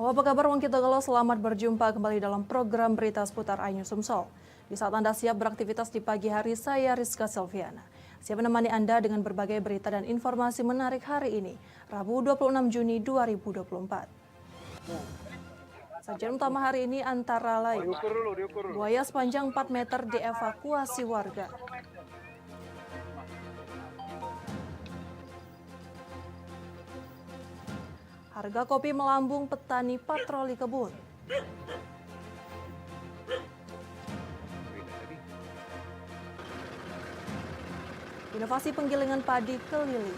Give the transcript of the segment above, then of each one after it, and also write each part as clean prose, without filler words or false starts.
Halo, apa kabar Wong Kitogolo? Selamat berjumpa kembali dalam program berita seputar iNews Sumsel. Di saat Anda siap beraktivitas di pagi hari, saya Rizka Selviana. Siap menemani Anda dengan berbagai berita dan informasi menarik hari ini, Rabu 26 Juni 2024. Sajian utama hari ini antara lain, buaya sepanjang 4 meter dievakuasi warga. Harga kopi melambung, petani patroli kebun. Inovasi penggilingan padi keliling.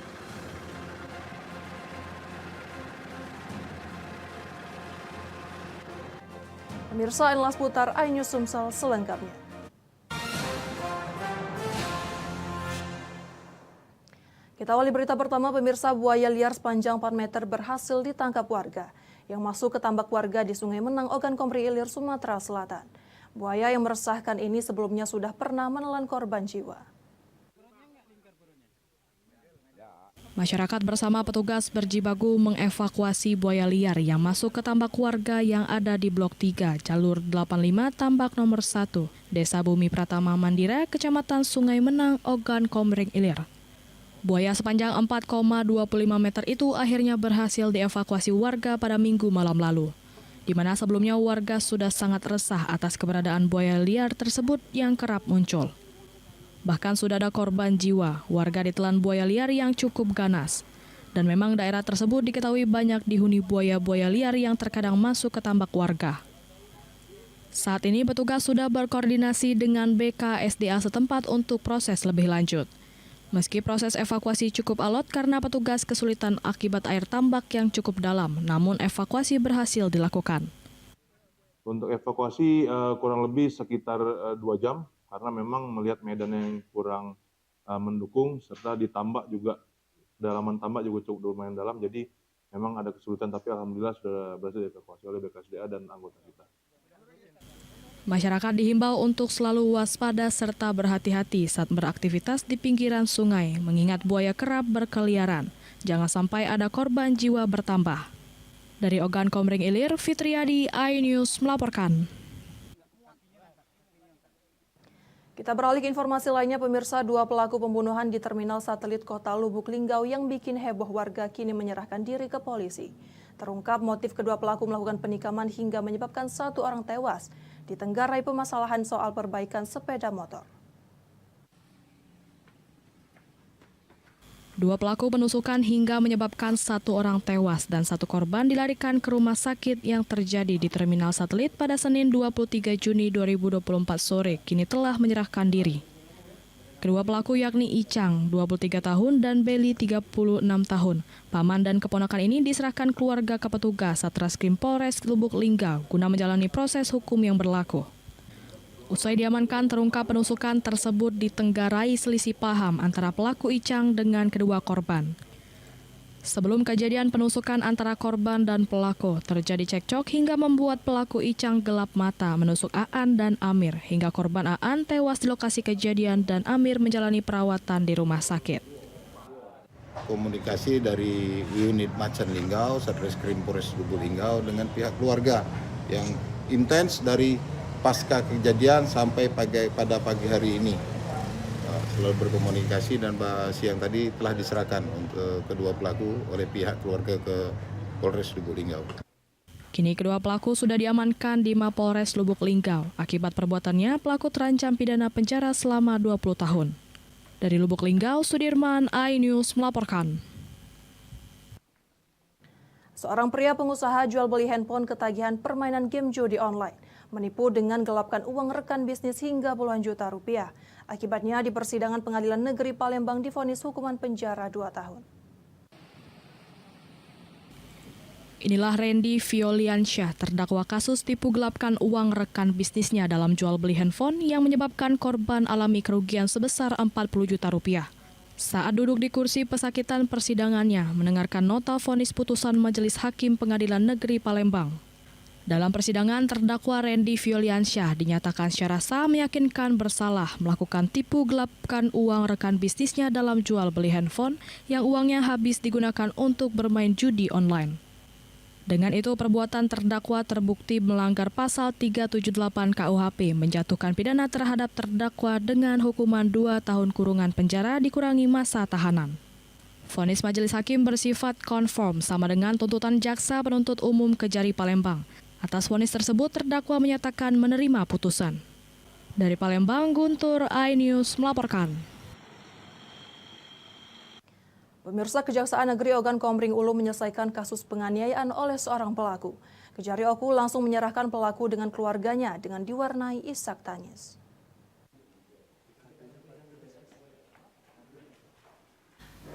Pemirsa, inilah seputar iNews Sumsel selengkapnya. Kita awali berita pertama, pemirsa. Buaya liar sepanjang 4 meter berhasil ditangkap warga yang masuk ke tambak warga di Sungai Menang, Ogan Komering Ilir, Sumatera Selatan. Buaya yang meresahkan ini sebelumnya sudah pernah menelan korban jiwa. Masyarakat bersama petugas berjibaku mengevakuasi buaya liar yang masuk ke tambak warga yang ada di Blok 3, Jalur 85, Tambak nomor 1, Desa Bumi Pratama Mandira, Kecamatan Sungai Menang, Ogan Komering Ilir. Buaya sepanjang 4,25 meter itu akhirnya berhasil dievakuasi warga pada Minggu malam lalu, di mana sebelumnya warga sudah sangat resah atas keberadaan buaya liar tersebut yang kerap muncul. Bahkan sudah ada korban jiwa, warga ditelan buaya liar yang cukup ganas. Dan memang daerah tersebut diketahui banyak dihuni buaya-buaya liar yang terkadang masuk ke tambak warga. Saat ini petugas sudah berkoordinasi dengan BKSDA setempat untuk proses lebih lanjut. Meski proses evakuasi cukup alot karena petugas kesulitan akibat air tambak yang cukup dalam, namun evakuasi berhasil dilakukan. Untuk evakuasi kurang lebih sekitar 2 jam, karena memang melihat medan yang kurang mendukung, serta di tambak juga, dalaman tambak juga cukup lumayan dalam, jadi memang ada kesulitan, tapi alhamdulillah sudah berhasil dievakuasi oleh BKSDA dan anggota kita. Masyarakat dihimbau untuk selalu waspada serta berhati-hati saat beraktivitas di pinggiran sungai, mengingat buaya kerap berkeliaran. Jangan sampai ada korban jiwa bertambah. Dari Ogan Komering Ilir, Fitriadi, iNews melaporkan. Kita beralih ke informasi lainnya, pemirsa. 2 pelaku pembunuhan di terminal satelit kota Lubuk Linggau yang bikin heboh warga kini menyerahkan diri ke polisi. Terungkap motif kedua pelaku melakukan penikaman hingga menyebabkan 1 orang tewas, ditenggarai permasalahan soal perbaikan sepeda motor. 2 pelaku penusukan hingga menyebabkan 1 orang tewas dan 1 korban dilarikan ke rumah sakit yang terjadi di terminal satelit pada Senin 23 Juni 2024 sore kini telah menyerahkan diri. Kedua pelaku yakni Icang, 23 tahun, dan Beli, 36 tahun. Paman dan keponakan ini diserahkan keluarga ke petugas Satreskrim Polres Lubuk Linggau guna menjalani proses hukum yang berlaku. Usai diamankan, terungkap penusukan tersebut ditenggarai selisih paham antara pelaku Icang dengan kedua korban. Sebelum kejadian penusukan antara korban dan pelaku, terjadi cekcok hingga membuat pelaku Icang gelap mata menusuk Aan dan Amir, hingga korban Aan tewas di lokasi kejadian dan Amir menjalani perawatan di rumah sakit. Komunikasi dari unit Macan Linggau, Satreskrim Polres Lubuk Linggau dengan pihak keluarga yang intens dari pasca kejadian sampai pada pagi hari ini. Selalu berkomunikasi dan siang tadi telah diserahkan untuk kedua pelaku oleh pihak keluarga ke Polres Lubuk Linggau. Kini kedua pelaku sudah diamankan di Mapolres Lubuk Linggau. Akibat perbuatannya, pelaku terancam pidana penjara selama 20 tahun. Dari Lubuk Linggau, Sudirman, iNews melaporkan. Seorang pria pengusaha jual beli handphone ketagihan permainan game judi online, menipu dengan gelapkan uang rekan bisnis hingga puluhan juta rupiah. Akibatnya di persidangan Pengadilan Negeri Palembang divonis hukuman penjara 2 tahun. Inilah Randy Violiansyah, terdakwa kasus tipu gelapkan uang rekan bisnisnya dalam jual beli handphone yang menyebabkan korban alami kerugian sebesar 40 juta rupiah. Saat duduk di kursi pesakitan persidangannya, mendengarkan nota vonis putusan Majelis Hakim Pengadilan Negeri Palembang. Dalam persidangan, terdakwa Randy Violiansyah dinyatakan secara sah meyakinkan bersalah melakukan tipu gelapkan uang rekan bisnisnya dalam jual beli handphone yang uangnya habis digunakan untuk bermain judi online. Dengan itu, perbuatan terdakwa terbukti melanggar pasal 378 KUHP, menjatuhkan pidana terhadap terdakwa dengan hukuman 2 tahun kurungan penjara dikurangi masa tahanan. Vonis majelis hakim bersifat konform sama dengan tuntutan jaksa penuntut umum Kejari Palembang. Atas vonis tersebut, terdakwa menyatakan menerima putusan. Dari Palembang, Guntur, iNews melaporkan. Pemirsa, Kejaksaan Negeri Ogan Komering Ulu menyelesaikan kasus penganiayaan oleh seorang pelaku. Kejari Oku langsung menyerahkan pelaku dengan keluarganya dengan diwarnai isak tangis.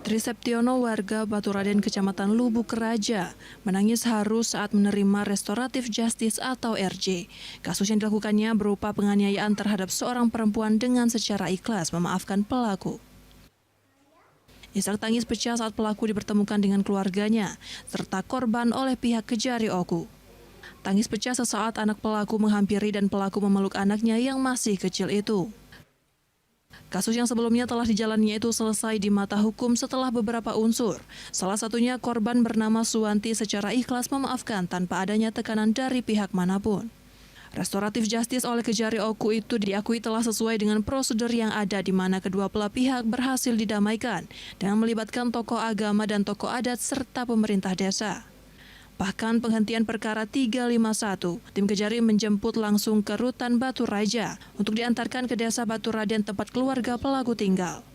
Triseptiono, warga Baturaden, Kecamatan Lubuk Raja, menangis haru saat menerima restoratif justice atau RJ. Kasus yang dilakukannya berupa penganiayaan terhadap seorang perempuan dengan secara ikhlas memaafkan pelaku. Isak tangis pecah saat pelaku dipertemukan dengan keluarganya, serta korban oleh pihak Kejari Oku. Tangis pecah sesaat anak pelaku menghampiri dan pelaku memeluk anaknya yang masih kecil itu. Kasus yang sebelumnya telah dijalaninya itu selesai di mata hukum setelah beberapa unsur. Salah satunya korban bernama Suwanti secara ikhlas memaafkan tanpa adanya tekanan dari pihak manapun. Restoratif justice oleh Kejari Oku itu diakui telah sesuai dengan prosedur yang ada di mana kedua belah pihak berhasil didamaikan dengan melibatkan tokoh agama dan tokoh adat serta pemerintah desa. Bahkan penghentian perkara 351, tim Kejari menjemput langsung ke Rutan Batu Raja untuk diantarkan ke desa Batu Raden tempat keluarga pelaku tinggal.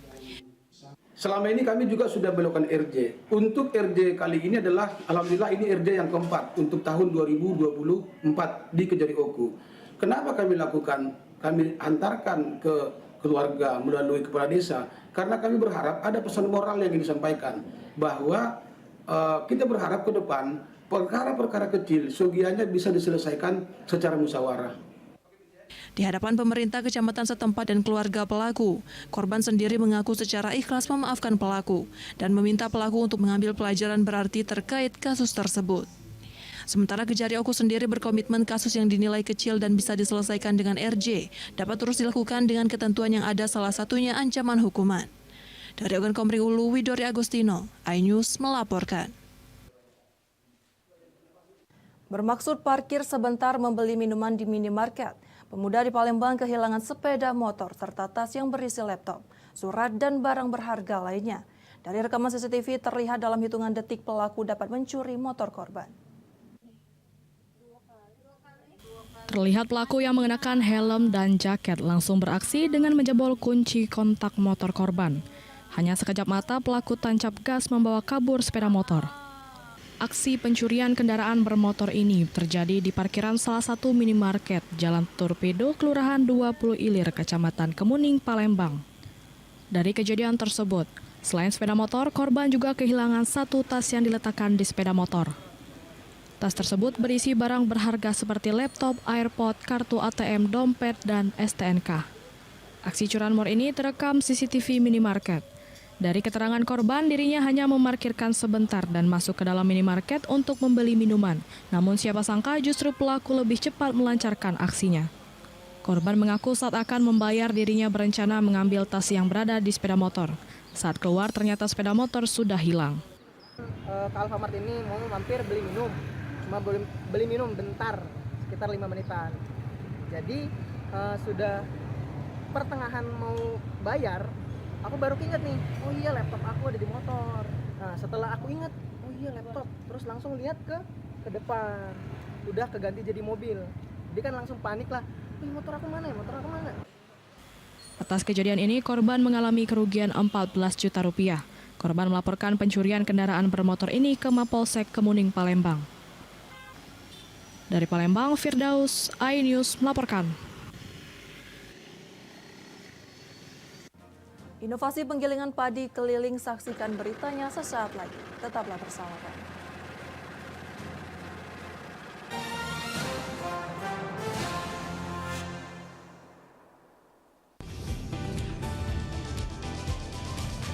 Selama ini kami juga sudah melakukan RJ. Untuk RJ kali ini adalah, alhamdulillah ini RJ yang keempat untuk tahun 2024 di Kejari Oku. Kenapa kami lakukan? Kami antarkan ke keluarga melalui kepala desa, karena kami berharap ada pesan moral yang ingin disampaikan, bahwa kita berharap ke depan perkara-perkara kecil seyogianya bisa diselesaikan secara musyawarah. Di hadapan pemerintah kecamatan setempat dan keluarga pelaku, korban sendiri mengaku secara ikhlas memaafkan pelaku dan meminta pelaku untuk mengambil pelajaran berarti terkait kasus tersebut. Sementara Kejari Oku sendiri berkomitmen kasus yang dinilai kecil dan bisa diselesaikan dengan RJ dapat terus dilakukan dengan ketentuan yang ada, salah satunya ancaman hukuman. Dari Ogan Komering Ulu, Widori Agustino, iNews melaporkan. Bermaksud parkir sebentar membeli minuman di minimarket, pemuda di Palembang kehilangan sepeda motor serta tas yang berisi laptop, surat, dan barang berharga lainnya. Dari rekaman CCTV terlihat dalam hitungan detik pelaku dapat mencuri motor korban. Terlihat pelaku yang mengenakan helm dan jaket langsung beraksi dengan menjebol kunci kontak motor korban. Hanya sekejap mata pelaku tancap gas membawa kabur sepeda motor. Aksi pencurian kendaraan bermotor ini terjadi di parkiran salah satu minimarket Jalan Torpedo, Kelurahan 20 Ilir, Kecamatan Kemuning, Palembang. Dari kejadian tersebut, selain sepeda motor, korban juga kehilangan satu tas yang diletakkan di sepeda motor. Tas tersebut berisi barang berharga seperti laptop, AirPod, kartu ATM, dompet, dan STNK. Aksi curanmor ini terekam CCTV minimarket. Dari keterangan korban, dirinya hanya memarkirkan sebentar dan masuk ke dalam minimarket untuk membeli minuman. Namun siapa sangka justru pelaku lebih cepat melancarkan aksinya. Korban mengaku saat akan membayar dirinya berencana mengambil tas yang berada di sepeda motor. Saat keluar ternyata sepeda motor sudah hilang. Ke Alfamart ini mau mampir beli minum. Cuma beli minum bentar, sekitar 5 menitan. Jadi sudah pertengahan mau bayar, aku baru ingat nih, oh iya laptop aku ada di motor. Nah setelah aku ingat, oh iya laptop, terus langsung lihat ke depan, udah keganti jadi mobil. Jadi kan langsung panik lah, motor aku mana ya, motor aku mana? Atas kejadian ini, korban mengalami kerugian 14 juta rupiah. Korban melaporkan pencurian kendaraan bermotor ini ke Mapolsek Kemuning, Palembang. Dari Palembang, Firdaus, iNews melaporkan. Inovasi penggilingan padi keliling, saksikan beritanya sesaat lagi. Tetaplah bersama kami.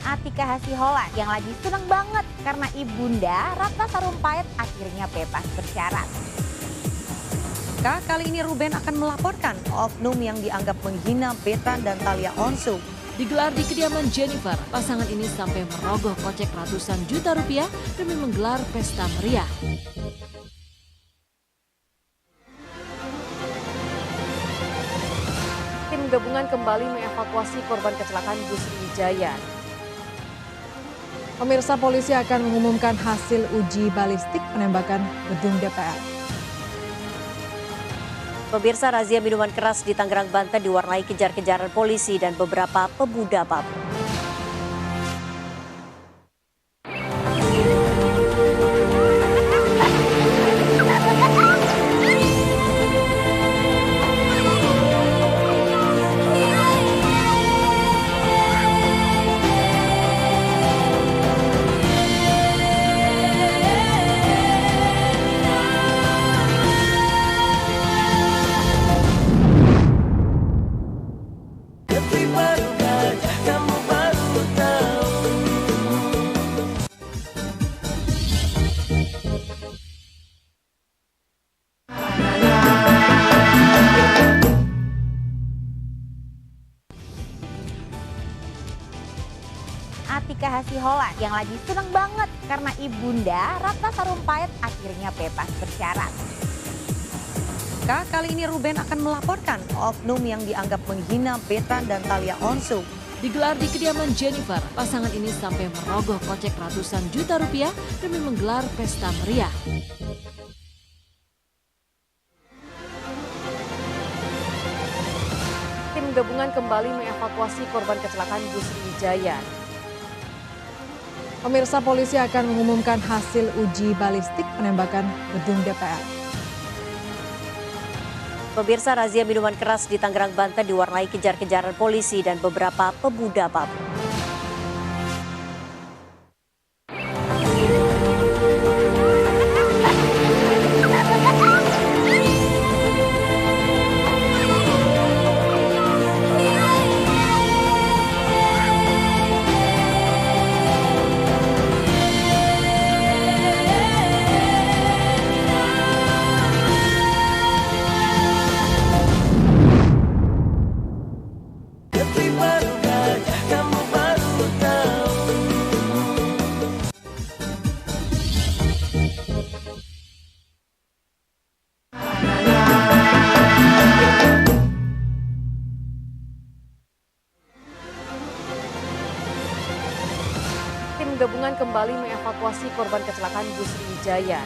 Atika Hasiholan yang lagi seneng banget karena ibunda Ratna Sarumpait akhirnya bebas bersyarat. Kali ini Ruben akan melaporkan oknum yang dianggap menghina Betan dan Thalia Onsu. Digelar di kediaman Jennifer, pasangan ini sampai merogoh kocek ratusan juta rupiah demi menggelar pesta meriah. Tim gabungan kembali mengevakuasi korban kecelakaan bus Sriwijaya. Pemirsa, polisi akan mengumumkan hasil uji balistik penembakan gedung DPR. Pemirsa, razia minuman keras di Tangerang, Banten diwarnai kejar-kejaran polisi dan beberapa pemuda mabuk. Atika Hasiholan yang lagi seneng banget karena ibunda Ratna Sarumpait akhirnya bebas bersyarat. Kali ini Ruben akan melaporkan oknum yang dianggap menghina Betan dan Thalia Onsu. Digelar di kediaman Jennifer, pasangan ini sampai merogoh kocek ratusan juta rupiah demi menggelar pesta meriah. Tim gabungan kembali mengevakuasi korban kecelakaan bus Sriwijaya. Pemirsa, polisi akan mengumumkan hasil uji balistik penembakan gedung DPR. Pemirsa, razia minuman keras di Tangerang, Banten diwarnai kejar-kejaran polisi dan beberapa pemuda mabuk. Tim gabungan kembali mengevakuasi korban kecelakaan bus Sriwijaya.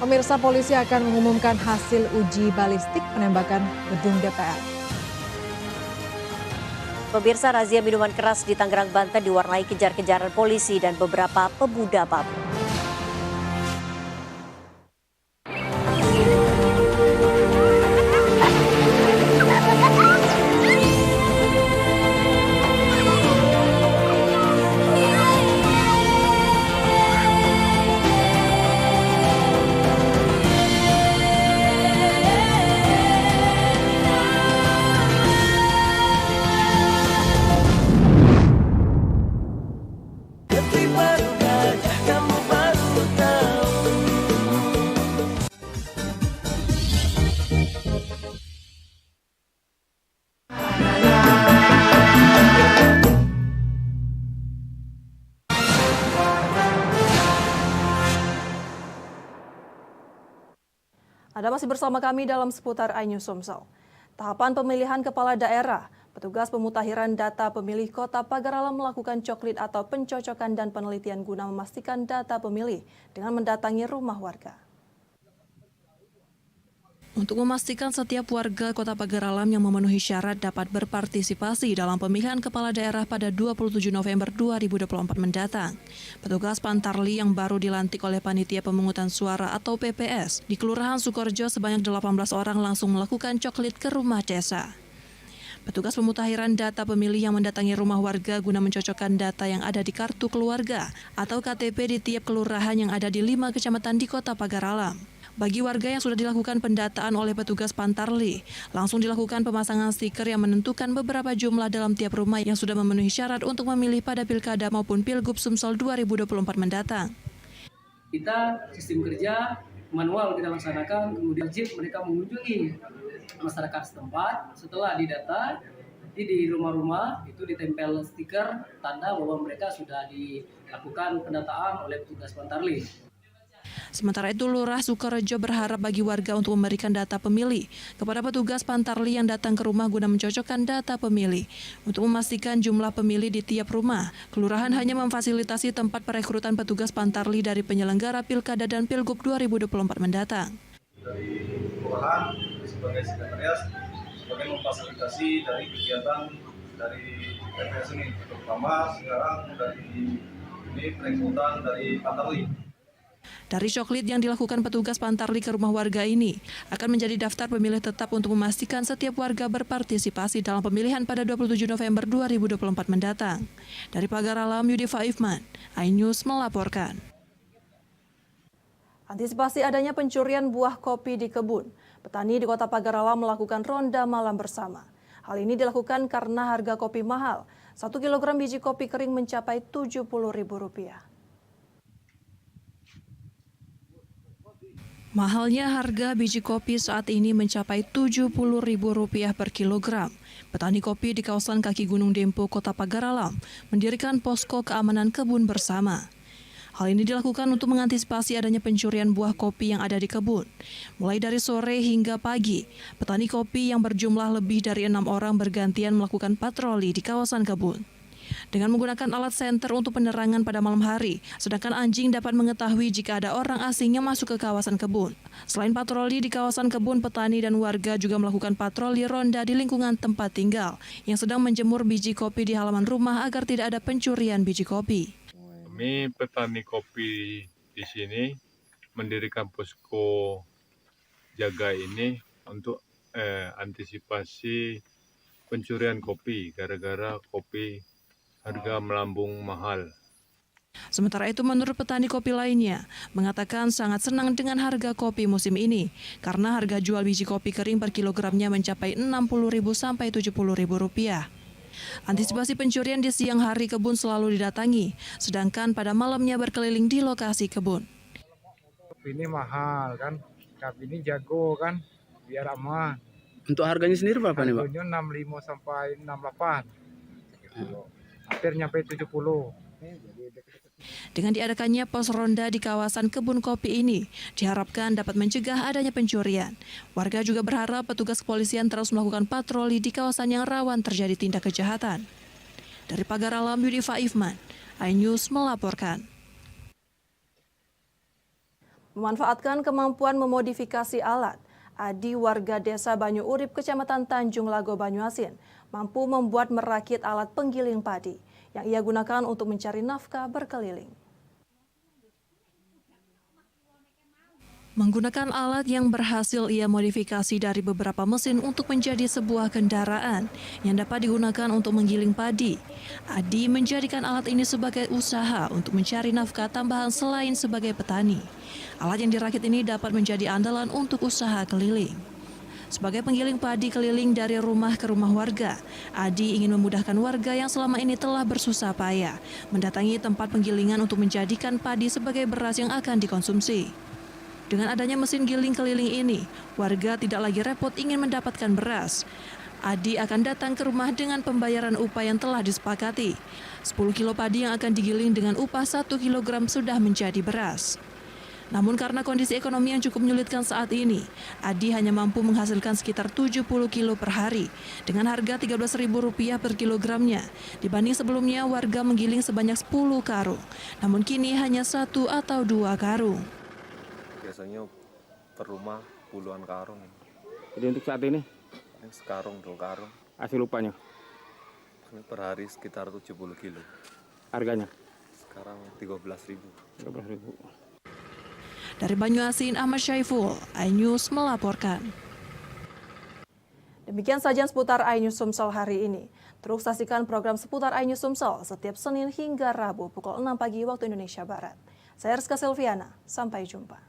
Pemirsa, polisi akan mengumumkan hasil uji balistik penembakan gedung DPR. Pemirsa, razia minuman keras di Tangerang, Banten diwarnai kejar-kejaran polisi dan beberapa pemuda mabuk. Anda masih bersama kami dalam seputar iNews Sumsel. Tahapan pemilihan kepala daerah, petugas pemutahiran data pemilih Kota Pagar Alam melakukan coklit atau pencocokan dan penelitian guna memastikan data pemilih dengan mendatangi rumah warga. Untuk memastikan setiap warga Kota Pagar Alam yang memenuhi syarat dapat berpartisipasi dalam pemilihan kepala daerah pada 27 November 2024 mendatang, petugas Pantarli yang baru dilantik oleh Panitia Pemungutan Suara atau PPS di Kelurahan Sukorejo sebanyak 18 orang langsung melakukan coklit ke rumah desa. Petugas pemutahiran data pemilih yang mendatangi rumah warga guna mencocokkan data yang ada di kartu keluarga atau KTP di tiap kelurahan yang ada di 5 kecamatan di Kota Pagar Alam. Bagi warga yang sudah dilakukan pendataan oleh petugas Pantarli, langsung dilakukan pemasangan stiker yang menentukan beberapa jumlah dalam tiap rumah yang sudah memenuhi syarat untuk memilih pada Pilkada maupun Pilgub Sumsel 2024 mendatang. Kita sistem kerja manual kita laksanakan, kemudian wajib mereka mengunjungi masyarakat setempat. Setelah didata, di rumah-rumah itu ditempel stiker tanda bahwa mereka sudah dilakukan pendataan oleh petugas Pantarli. Sementara itu, Lurah Sukorejo berharap bagi warga untuk memberikan data pemilih kepada petugas Pantarli yang datang ke rumah guna mencocokkan data pemilih. Untuk memastikan jumlah pemilih di tiap rumah, kelurahan hanya memfasilitasi tempat perekrutan petugas Pantarli dari penyelenggara Pilkada dan Pilgub 2024 mendatang. Dari kelurahan sebagai sekretariat sebagai memfasilitasi dari kegiatan dari TPS ini, terutama sekarang dari ini perekrutan dari Pantarli. Dari coklit yang dilakukan petugas Pantarli ke rumah warga ini akan menjadi daftar pemilih tetap untuk memastikan setiap warga berpartisipasi dalam pemilihan pada 27 November 2024 mendatang. Dari Pagar Alam, Yudifa Ifman, iNews melaporkan. Antisipasi adanya pencurian buah kopi di kebun, petani di Kota Pagar Alam melakukan ronda malam bersama. Hal ini dilakukan karena harga kopi mahal. 1 kilogram biji kopi kering mencapai Rp70.000. Mahalnya harga biji kopi saat ini mencapai Rp70.000 per kilogram. Petani kopi di kawasan kaki Gunung Dempo, Kota Pagar Alam, mendirikan posko keamanan kebun bersama. Hal ini dilakukan untuk mengantisipasi adanya pencurian buah kopi yang ada di kebun. Mulai dari sore hingga pagi, petani kopi yang berjumlah lebih dari 6 orang bergantian melakukan patroli di kawasan kebun. Dengan menggunakan alat senter untuk penerangan pada malam hari, sedangkan anjing dapat mengetahui jika ada orang asing yang masuk ke kawasan kebun. Selain patroli di kawasan kebun, petani dan warga juga melakukan patroli ronda di lingkungan tempat tinggal yang sedang menjemur biji kopi di halaman rumah agar tidak ada pencurian biji kopi. Kami petani kopi di sini mendirikan posko jaga ini untuk antisipasi pencurian kopi gara-gara kopi harga melambung mahal. Sementara itu, menurut petani kopi lainnya, mengatakan sangat senang dengan harga kopi musim ini karena harga jual biji kopi kering per kilogramnya mencapai Rp60.000 sampai Rp70.000. Antisipasi pencurian di siang hari kebun selalu didatangi, sedangkan pada malamnya berkeliling di lokasi kebun. Kopi ini mahal kan, kopi ini jago kan, biar aman. Untuk harganya sendiri berapa nih, Pak? Harganya 65 sampai 68. Hampir nyampe 70. Dengan diadakannya pos ronda di kawasan kebun kopi ini, diharapkan dapat mencegah adanya pencurian. Warga juga berharap petugas kepolisian terus melakukan patroli di kawasan yang rawan terjadi tindak kejahatan. Dari Pagar Alam, Yudifa Ifman, iNews melaporkan. Memanfaatkan kemampuan memodifikasi alat, Adi warga desa Banyu Urip, Kecamatan Tanjung Lago, Banyuasin, mampu membuat merakit alat penggiling padi yang ia gunakan untuk mencari nafkah berkeliling. Menggunakan alat yang berhasil ia modifikasi dari beberapa mesin untuk menjadi sebuah kendaraan yang dapat digunakan untuk menggiling padi. Adi menjadikan alat ini sebagai usaha untuk mencari nafkah tambahan selain sebagai petani. Alat yang dirakit ini dapat menjadi andalan untuk usaha keliling. Sebagai penggiling padi keliling dari rumah ke rumah warga, Adi ingin memudahkan warga yang selama ini telah bersusah payah mendatangi tempat penggilingan untuk menjadikan padi sebagai beras yang akan dikonsumsi. Dengan adanya mesin giling keliling ini, warga tidak lagi repot ingin mendapatkan beras. Adi akan datang ke rumah dengan pembayaran upah yang telah disepakati. 10 kilo padi yang akan digiling dengan upah 1 kilogram sudah menjadi beras. Namun karena kondisi ekonomi yang cukup menyulitkan saat ini, Adi hanya mampu menghasilkan sekitar 70 kilo per hari dengan harga Rp13.000 per kilogramnya. Dibanding sebelumnya warga menggiling sebanyak 10 karung, namun kini hanya 1 atau 2 karung. Biasanya per rumah puluhan karung. Jadi untuk saat ini? Sekarung, 2 karung. Hasil upahnya? Ini per hari sekitar 70 kilo. Harganya? Sekarang 13.000. 13.000. Dari Banyuasin, Ahmad Syaiful, iNews melaporkan. Demikian saja seputar iNews Sumsel hari ini. Terus saksikan program seputar iNews Sumsel setiap Senin hingga Rabu pukul 6 pagi waktu Indonesia Barat. Saya Rizka Silviana, sampai jumpa.